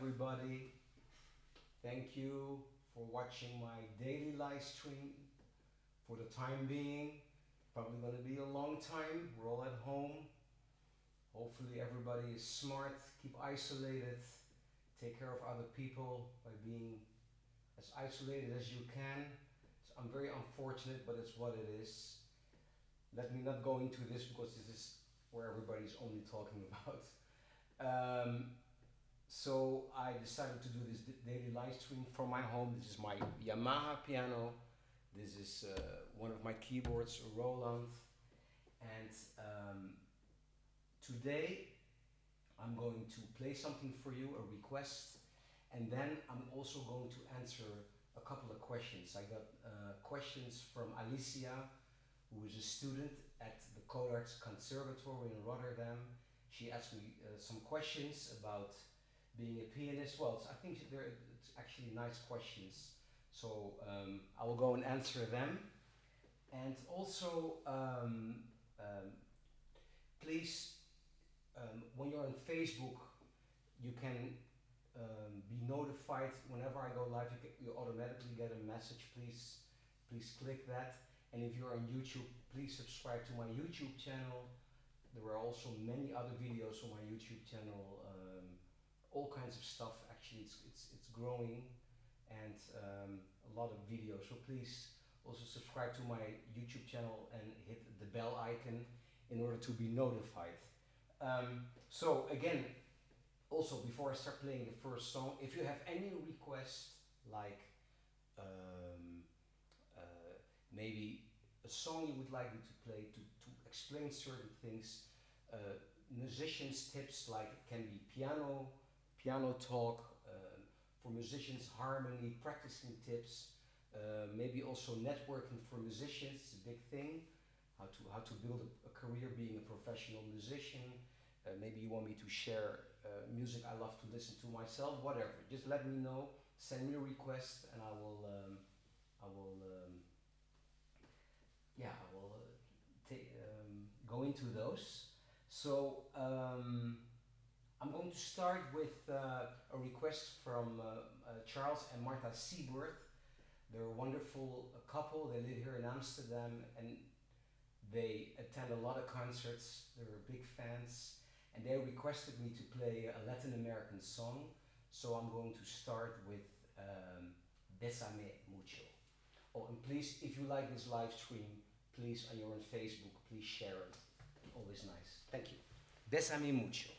everybody. Thank you for watching my daily live stream for the time being. Probably going to be a long time. We're all at home. Hopefully everybody is smart, keep isolated, take care of other people by being as isolated as you can. So I'm very unfortunate, but it's what it is. Let me not go into this because this is where everybody's only talking about. So I decided to do this daily live stream from my home. This is my Yamaha piano. This is one of my keyboards, a Roland. And today I'm going to play something for you, a request. And then I'm also going to answer a couple of questions. I got questions from Alicia, who is a student at the Codarts Conservatory in Rotterdam. She asked me some questions about being a pianist. Well, I think it's actually nice questions. So I will go and answer them. And also, please, when you're on Facebook, you can be notified whenever I go live. You automatically get a message. Please click that. And if you're on YouTube, please subscribe to my YouTube channel. There are also many other videos on my YouTube channel. All kinds of stuff. Actually, it's growing, and a lot of videos. So please also subscribe to my YouTube channel and hit the bell icon in order to be notified. So again, also before I start playing the first song, if you have any request, like maybe a song you would like me to play to explain certain things, musicians tips, like it can be piano talk, for musicians, harmony, practicing tips, maybe also networking for musicians. It's a big thing, how to build a career being a professional musician. Maybe you want me to share music I love to listen to myself, whatever. Just let me know, send me a request, and I will go into those. So I'm going to start with a request from Charles and Martha Siebert. They're a wonderful couple. They live here in Amsterdam and they attend a lot of concerts. They're big fans, and they requested me to play a Latin American song. So I'm going to start with Bésame Mucho. Oh, and please, if you like this live stream, please, and you're on Facebook, please share it. Always nice. Thank you. Bésame Mucho.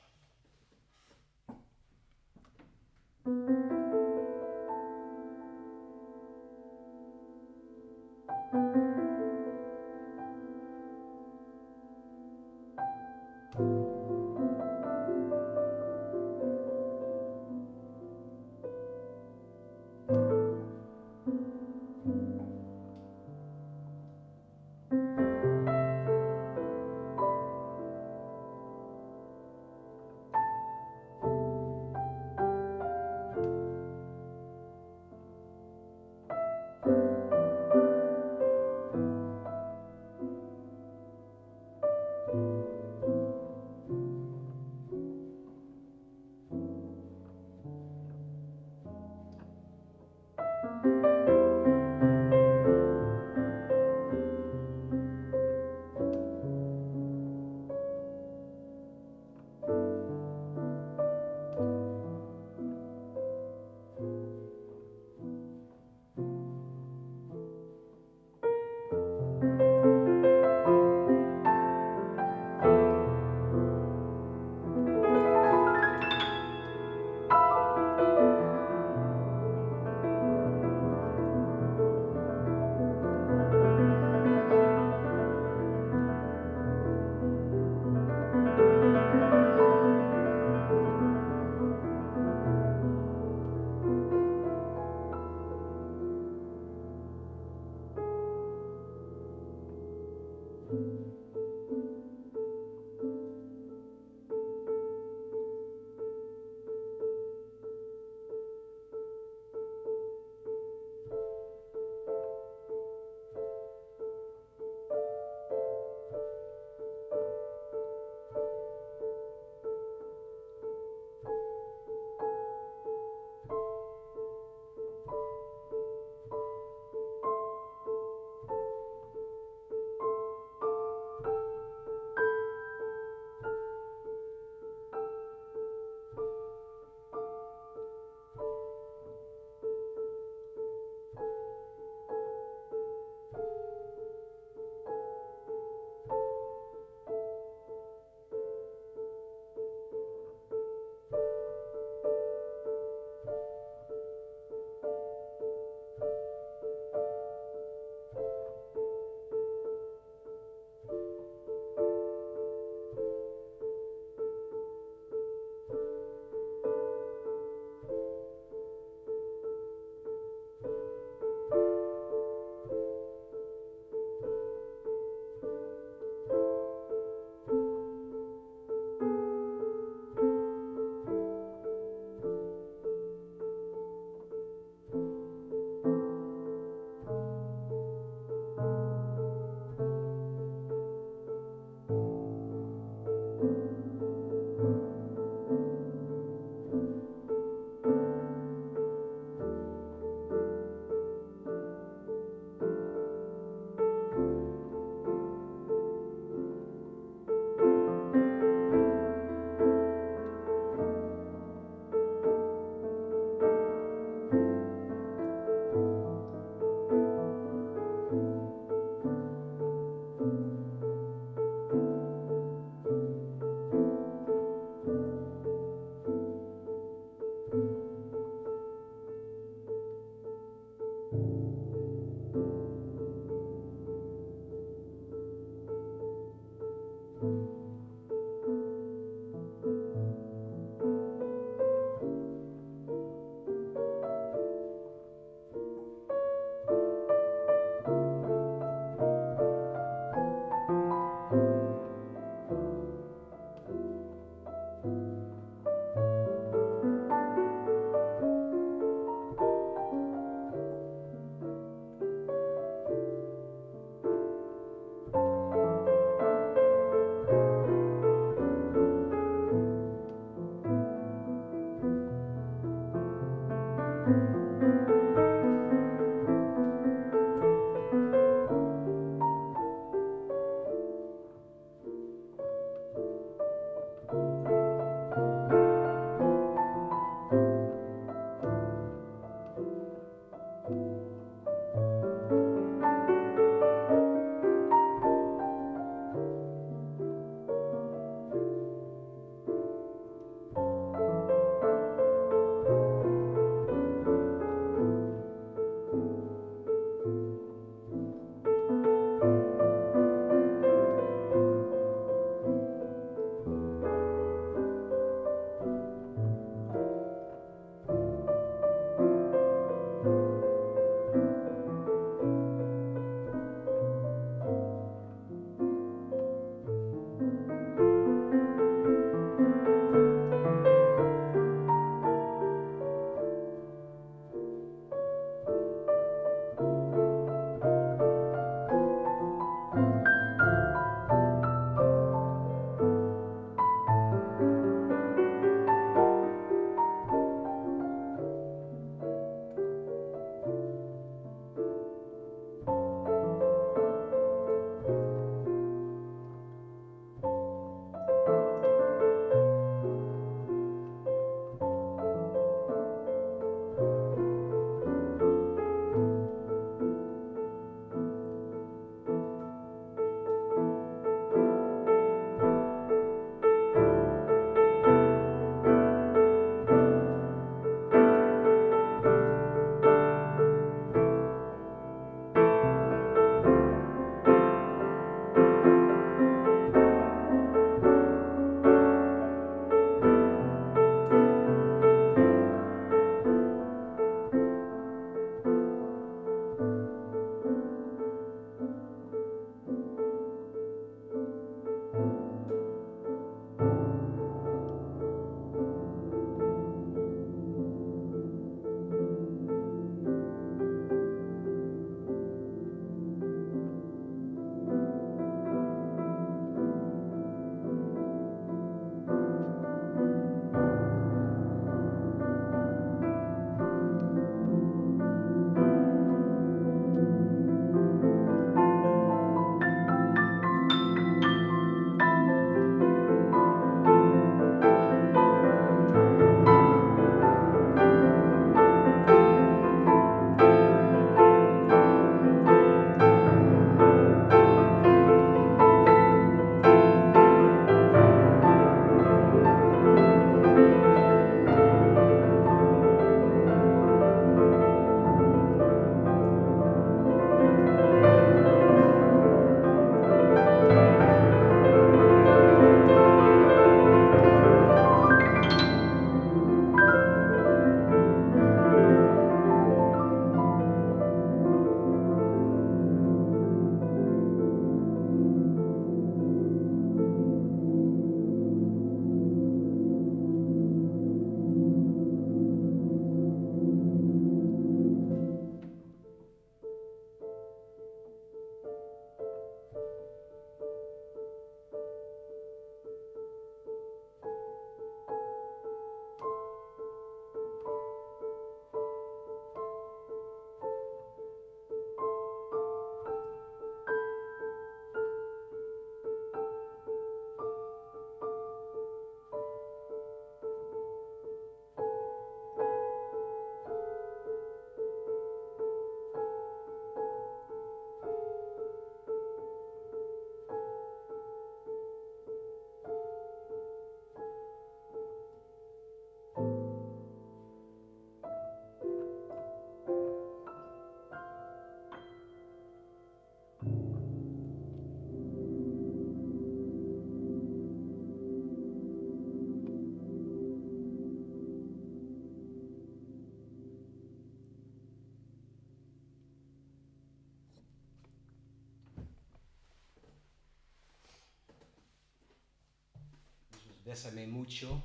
Bésame mucho.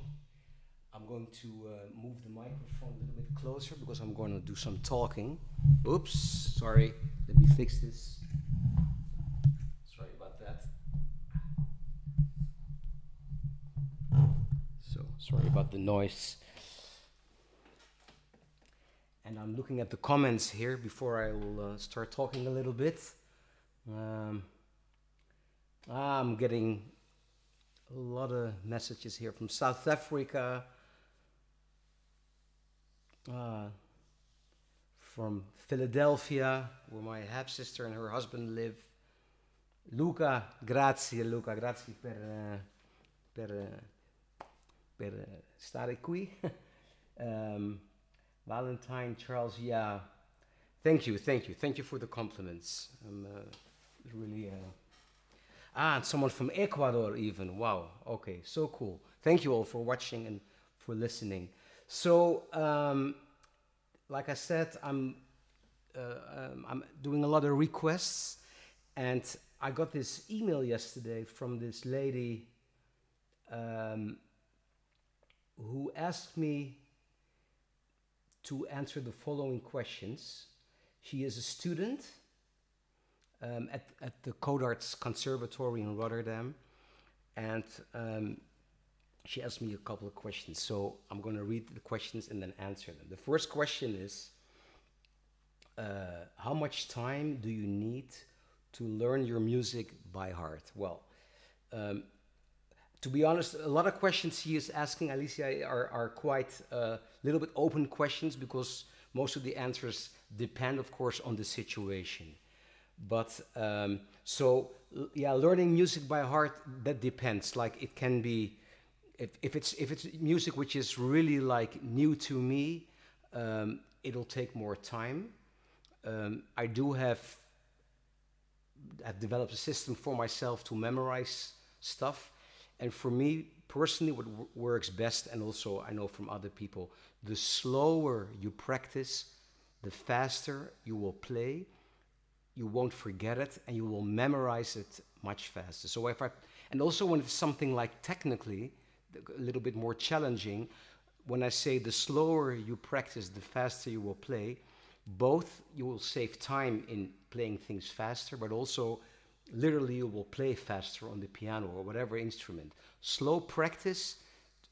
I'm going to move the microphone a little bit closer because I'm going to do some talking. Oops, sorry. Let me fix this. Sorry about that. So, sorry about the noise. And I'm looking at the comments here before I will start talking a little bit. Um, I'm getting a lot of messages here from South Africa, uh, from Philadelphia, where my half sister and her husband live. Luca, grazie per stare qui. um, Valentine, Charles, yeah. Thank you for the compliments. Really. And someone from Ecuador, even. Wow. Okay, so cool. Thank you all for watching and for listening. So, like I said, I'm doing a lot of requests, and I got this email yesterday from this lady who asked me to answer the following questions. She is a student at the Codarts Conservatory in Rotterdam, and she asked me a couple of questions. So I'm going to read the questions and then answer them. The first question is, how much time do you need to learn your music by heart? Well, to be honest, a lot of questions she is asking, Alicia, are quite a little bit open questions because most of the answers depend, of course, on the situation. But yeah, learning music by heart, that depends. Like it can be, if it's music which is really like new to me, it'll take more time. I do I've developed a system for myself to memorize stuff. And for me personally, what works best, and also I know from other people, the slower you practice, the faster you will play, you won't forget it, and you will memorize it much faster. So and also when it's something like technically a little bit more challenging, when I say the slower you practice, the faster you will play, both you will save time in playing things faster, but also literally you will play faster on the piano or whatever instrument. Slow practice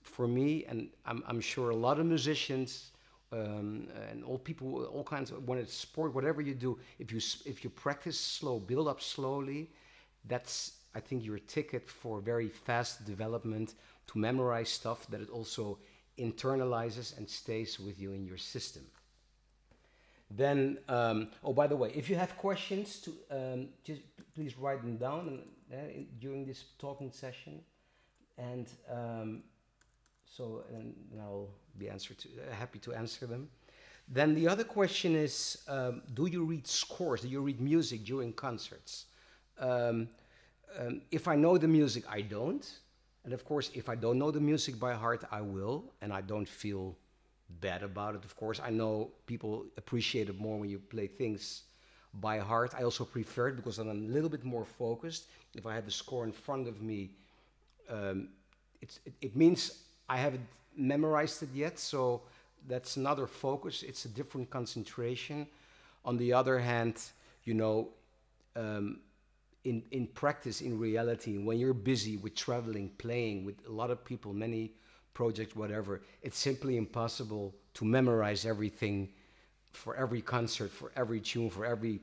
for me, and I'm sure a lot of musicians and all people, all kinds of, when it's sport, whatever you do, if you practice slow, build up slowly, that's, I think, your ticket for very fast development, to memorize stuff that it also internalizes and stays with you in your system. Then, oh, by the way, if you have questions, just please write them down during this talking session, and and I'll be happy to answer them. Then the other question is, do you read scores? Do you read music during concerts? If I know the music, I don't, and of course, if I don't know the music by heart, I will, and I don't feel bad about it. Of course, I know people appreciate it more when you play things by heart. I also prefer it because I'm a little bit more focused. If I have the score in front of me, it means I haven't memorized it yet, so that's another focus. It's a different concentration. On the other hand, you know, in practice, in reality, when you're busy with traveling, playing with a lot of people, many project, whatever, it's simply impossible to memorize everything for every concert, for every tune, for every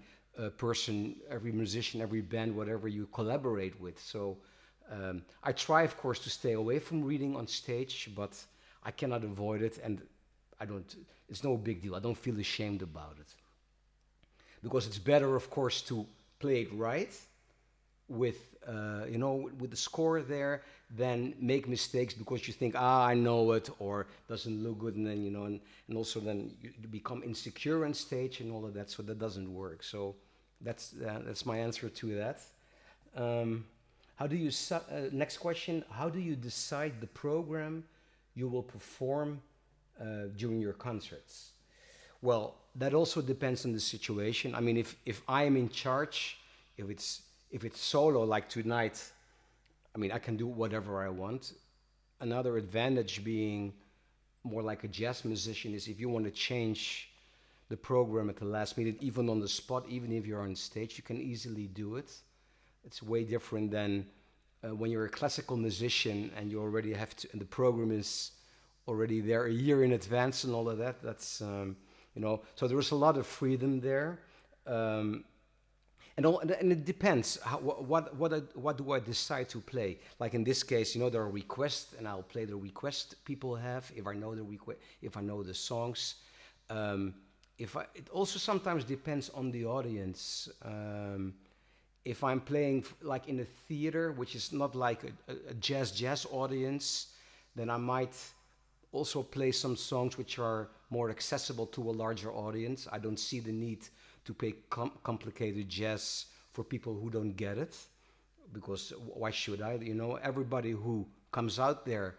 person, every musician, every band, whatever you collaborate with. So I try, of course, to stay away from reading on stage, but I cannot avoid it, and it's no big deal. I don't feel ashamed about it. Because it's better, of course, to play it right with with the score there, then make mistakes because you think, I know it, or doesn't look good, and then and also then you become insecure on stage and all of that. So that doesn't work. So that's my answer to that. How do you next question? How do you decide the program you will perform during your concerts? Well, that also depends on the situation. I mean, if I am in charge, if it's solo like tonight, I mean, I can do whatever I want. another advantage being more like a jazz musician is if you want to change the program at the last minute, even on the spot, even if you're on stage, you can easily do it. It's way different than when you're a classical musician and you already have to, and the program is already there a year in advance and all of that. That's so there is a lot of freedom there. Um, and it depends. What do I decide to play? Like in this case, there are requests, and I'll play the request people have if I know the request, if I know the songs. Um, it also sometimes depends on the audience. If I'm playing like in a theater, which is not like a jazz audience, then I might also play some songs which are more accessible to a larger audience. I don't see the need to play complicated jazz for people who don't get it, because why should I? Everybody who comes out there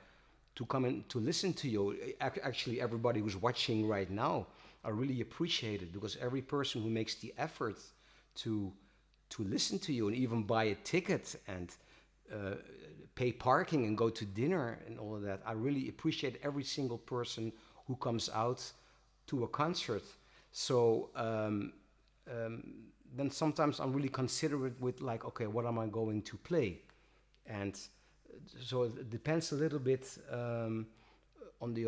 to come and to listen to you, actually everybody who's watching right now, I really appreciate it, because every person who makes the effort to listen to you and even buy a ticket and uh, pay parking and go to dinner and all of that. I really appreciate every single person who comes out to a concert. So um, then sometimes I'm really considerate with like, okay, what am I going to play? And so it depends a little bit on the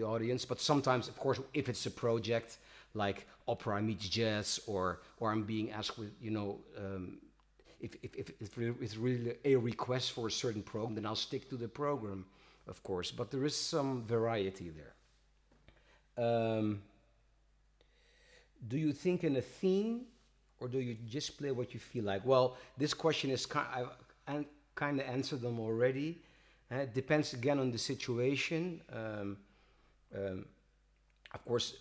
audience. But sometimes, of course, if it's a project like opera meets jazz, or I'm being asked with if it's really a request for a certain program, then I'll stick to the program, of course. But there is some variety there. Um, do you think in a theme, or do you just play what you feel like? Well, this question is I've kind of answered them already. It depends again on the situation. Um, of course,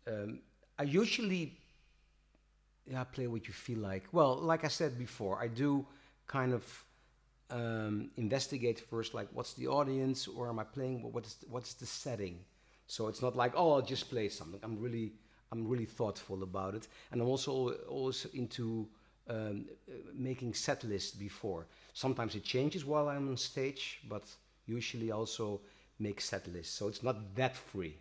um, I usually play what you feel like. Well, like I said before, I do kind of investigate first, like what's the audience, or am I playing? What's the setting? So it's not like, oh, I'll just play something. I'm really thoughtful about it, and I'm also always into making set lists before. Sometimes it changes while I'm on stage, but usually I also make set lists, so it's not that free.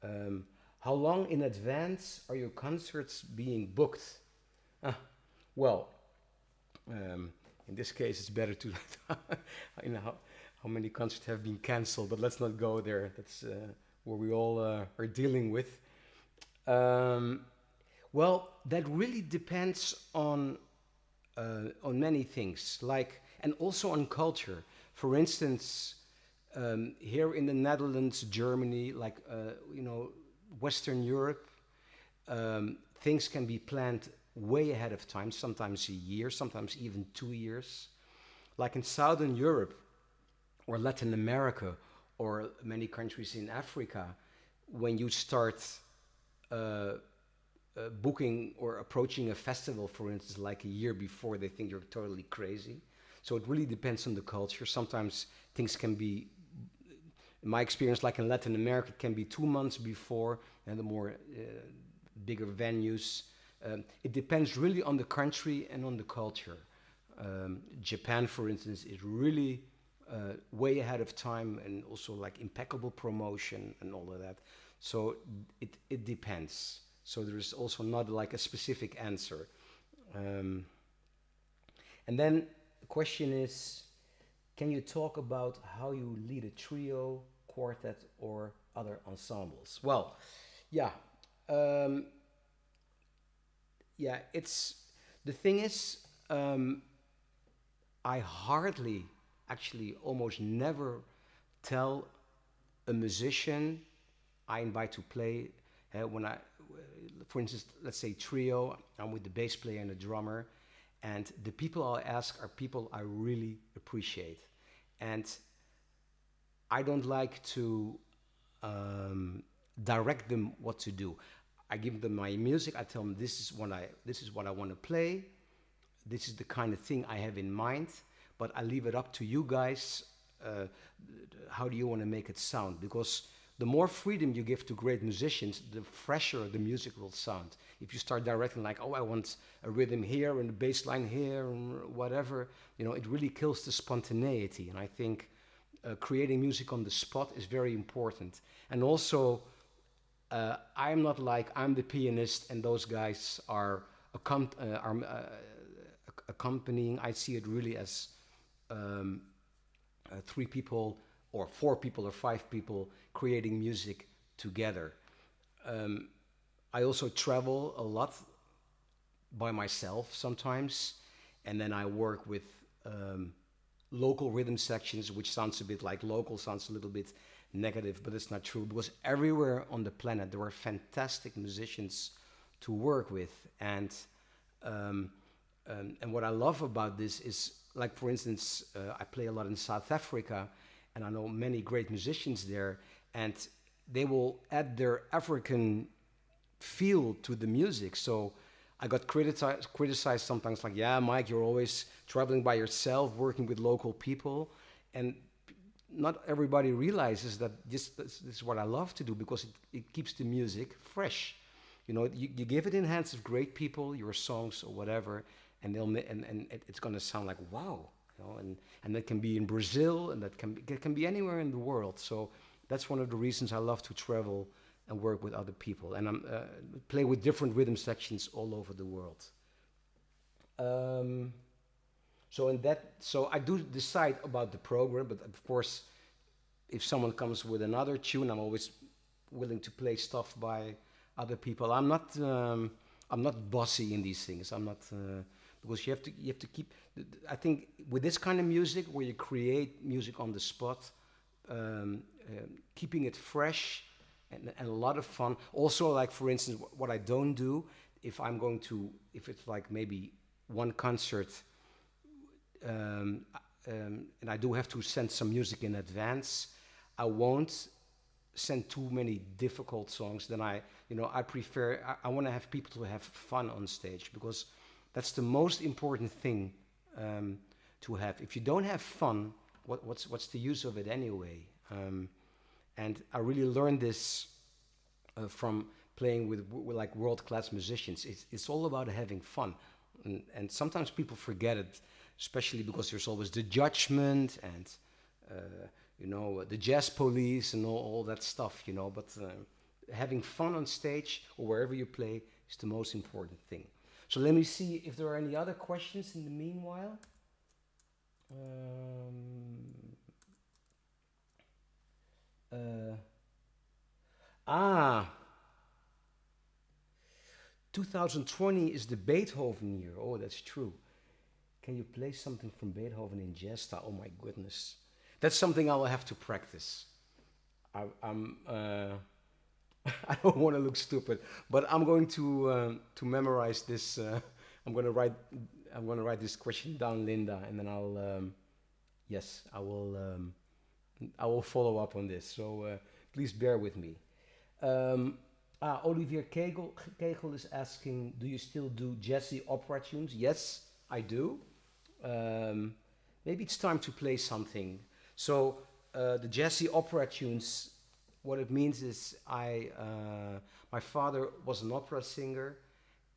Um, how long in advance are your concerts being booked? Ah, well, um, in this case, it's better to how many concerts have been cancelled, but let's not go there. That's where we all are dealing with. Um, well, that really depends on many things, like, and also on culture. For instance, here in the Netherlands, Germany, like Western Europe, things can be planned way ahead of time, sometimes a year, sometimes even 2 years. Like in Southern Europe or Latin America or many countries in Africa, when you start uh, booking or approaching a festival, for instance, like a year before, they think you're totally crazy. So it really depends on the culture. Sometimes things can be, in my experience, like in Latin America, it can be 2 months before, and the more bigger venues. It depends really on the country and on the culture. Japan, for instance, is really way ahead of time, and also like impeccable promotion and all of that. So it depends. So there is also not like a specific answer. Um, and then the question is, can you talk about how you lead a trio, quartet, or other ensembles? Well, yeah, um, yeah. It's the thing is, I hardly, actually, almost never tell a musician I invite to play. When for instance, let's say trio, I'm with the bass player and the drummer, and the people I'll ask are people I really appreciate, and I don't like to um, direct them what to do. I give them my music. I tell them this is what I want to play. This is the kind of thing I have in mind. But I leave it up to you guys. Uh, how do you want to make it sound? Because the more freedom you give to great musicians, the fresher the music will sound. If you start directing like, oh, I want a rhythm here and a bass line here and whatever, it really kills the spontaneity. And I think creating music on the spot is very important. And also, I'm not like I'm the pianist and those guys are accompanying. I see it really as three people or four people or five people creating music together. Um, I also travel a lot by myself sometimes, and then I work with um, local rhythm sections, which sounds a bit like local, sounds a little bit negative, but it's not true because everywhere on the planet there are fantastic musicians to work with, um, and what I love about this is, like for instance, I play a lot in South Africa, and I know many great musicians there, and they will add their African feel to the music. So I got criticized sometimes, like, yeah, Mike, you're always traveling by yourself, working with local people, and not everybody realizes that this is what I love to do because it keeps the music fresh. You know, you give it in hands of great people, your songs or whatever, and it's gonna sound like wow, you know, and that can be in Brazil, and it can be anywhere in the world. So that's one of the reasons I love to travel and work with other people, and I'm play with different rhythm sections all over the world. Um, so I do decide about the program, but of course, if someone comes with another tune, I'm always willing to play stuff by other people. I'm not bossy in these things. I'm not because you have to keep. I think with this kind of music, where you create music on the spot, keeping it fresh and a lot of fun. Also, like for instance, what I don't do if it's like maybe one concert, um, and I do have to send some music in advance, I won't send too many difficult songs. Then I prefer, I want to have people to have fun on stage because that's the most important thing um, to have. If you don't have fun, what's the use of it anyway? And I really learned this from playing with like world class musicians. It's all about having fun, and sometimes people forget it, especially because there's always the judgment and the jazz police and all that stuff. But having fun on stage or wherever you play is the most important thing. So let me see if there are any other questions in the meanwhile. Um, uh, ah, 2020 is the Beethoven year. Oh, that's true. Can you play something from Beethoven in jazz style? Oh my goodness, that's something I will have to practice. I'm I don't want to look stupid, but I'm going to memorize this. I'm going to write I'm going to write this question down, Linda, and then yes, I will follow up on this. So please bear with me. Um, Olivier Kegel is asking, do you still do jazzy opera tunes? Yes, I do. Um, Maybe it's time to play something. So the jazzy opera tunes, what it means is my father was an opera singer,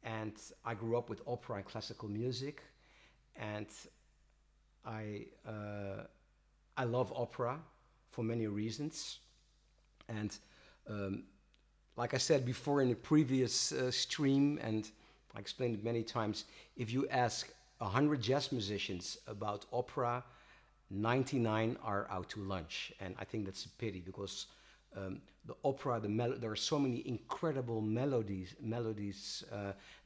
and I grew up with opera and classical music, and I uh, I love opera for many reasons, and um, like I said before in the previous stream, and I explained it many times, if you ask 100 jazz musicians about opera, 99 are out to lunch. And I think that's a pity because the opera, there are so many incredible melodies,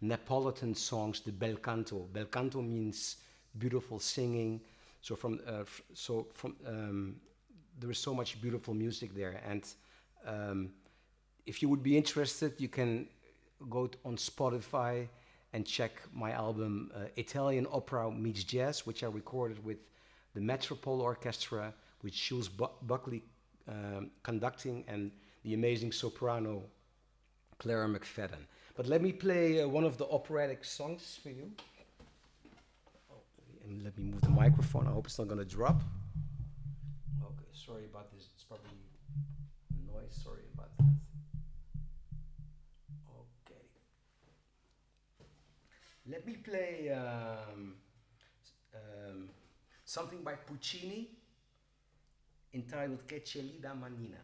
Neapolitan songs, the bel canto. Bel canto means beautiful singing. So there is so much beautiful music there. And um, if you would be interested, you can on Spotify and check my album Italian Opera Meets Jazz, which I recorded with the Metropole Orchestra, with Jules Buckley conducting and the amazing soprano Clara McFadden. But let me play one of the operatic songs for you. And let me move the microphone. I hope it's not going to drop. Okay, sorry about this. It's probably noise. Sorry about that. Okay. Let me play something by Puccini in entitled Que Chelida Manina.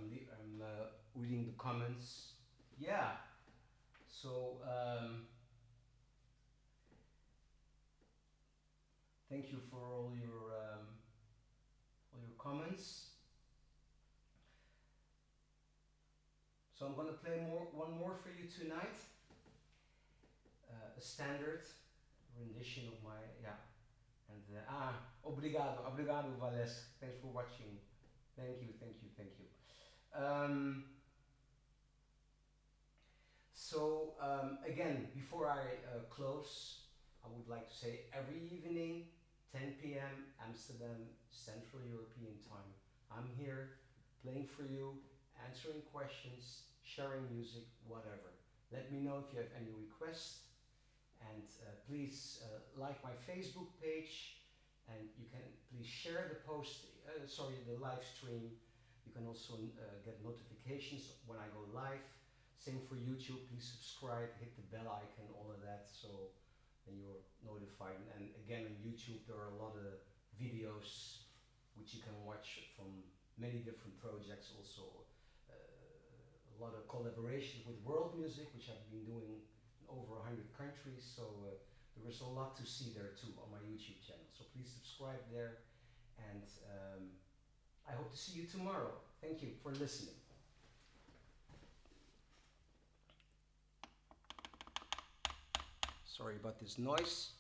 I'm reading the comments. Yeah. So thank you for all your comments. So I'm gonna play one more for you tonight. A standard rendition of my and obrigado Vales. Thanks for watching. Thank you. Um, Again, before I close, I would like to say every evening, 10 p.m. Amsterdam, Central European time. I'm here playing for you, answering questions, sharing music, whatever. Let me know if you have any requests, and please like my Facebook page, and you can please share the the live stream. You can also get notifications when I go live. Same for YouTube. Please subscribe, hit the bell icon, all of that, so then you're notified. And again, on YouTube there are a lot of videos which you can watch from many different projects. Also, a lot of collaboration with world music, which I've been doing in over 100 countries. So there is a lot to see there too on my YouTube channel. So please subscribe there, and I hope to see you tomorrow. Thank you for listening. Sorry about this noise.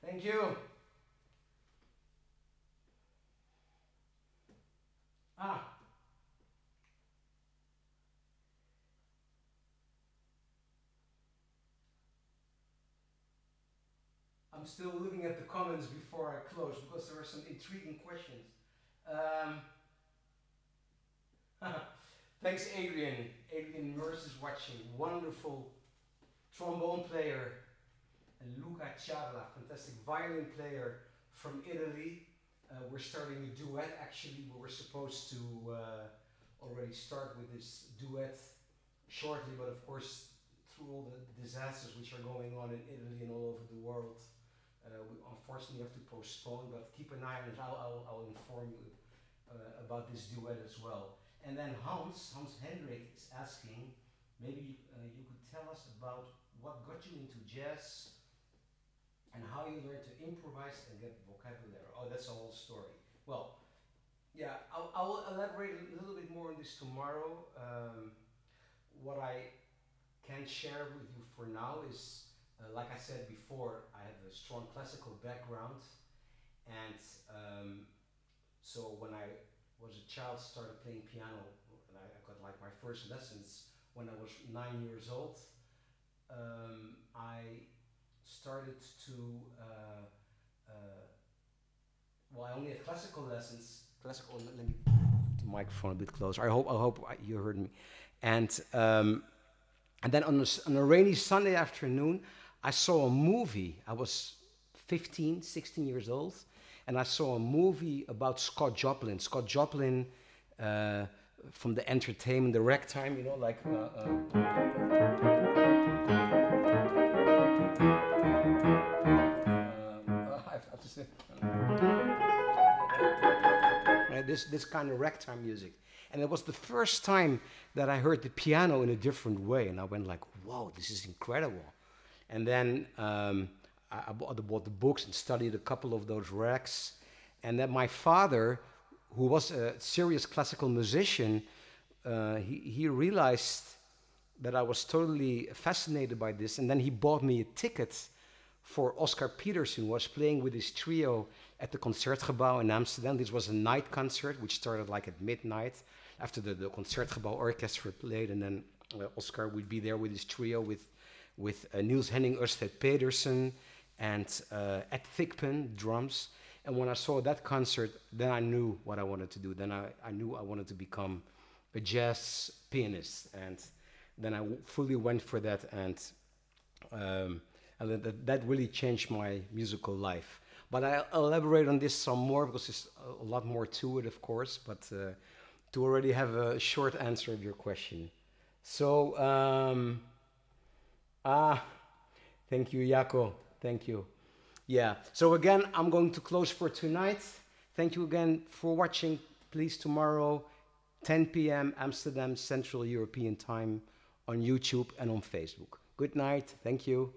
Thank you. Ah, I'm still looking at the comments before I close because there are some intriguing questions. Um, Thanks, Adrian. Adrian Merce is watching. Wonderful trombone player. And Luca Ciarla, fantastic violin player from Italy. We're starting a duet actually. We were supposed to already start with this duet shortly, but of course, through all the disasters which are going on in Italy and all over the world, we unfortunately have to postpone. But keep an eye on it. I'll inform you about this duet as well. And then Hans Hendrik is asking, maybe you could tell us about what got you into jazz and how you learned to improvise and get vocabulary. Oh, that's a whole story. Well, yeah, I will elaborate a little bit more on this tomorrow. What I can share with you for now is, like I said before, I have a strong classical background, and so when I was a child, started playing piano, and I got like my first lessons when I was 9 years old. I started to well, I only had classical lessons. Classical. Let me put the microphone a bit closer. I hope you heard me. And and then on a rainy Sunday afternoon, I saw a movie. I was 15, 16 years old, and I saw a movie about Scott Joplin. Scott Joplin, uh, from the entertainment, the ragtime, you know, like. I have to say. This kind of ragtime music. And it was the first time that I heard the piano in a different way, and I went like, "Whoa, this is incredible!" And then I bought the books and studied a couple of those rags. And then my father, who was a serious classical musician, he realized that I was totally fascinated by this, and then he bought me a ticket for Oscar Peterson, who was playing with his trio at the Concertgebouw in Amsterdam. This was a night concert, which started like at midnight after the Concertgebouw orchestra played, and then Oscar would be there with his trio with Niels Henning Ørsted Pedersen and Ed Thigpen, drums. And when I saw that concert, then I knew what I wanted to do. Then I knew I wanted to become a jazz pianist, and then I fully went for that, and that really changed my musical life. But I'll elaborate on this some more because there's a lot more to it, of course. But to already have a short answer of your question. So, ah, thank you, Jaco. Thank you. Yeah. So again, I'm going to close for tonight. Thank you again for watching. Please, tomorrow, 10 p.m. Amsterdam Central European Time on YouTube and on Facebook. Good night. Thank you.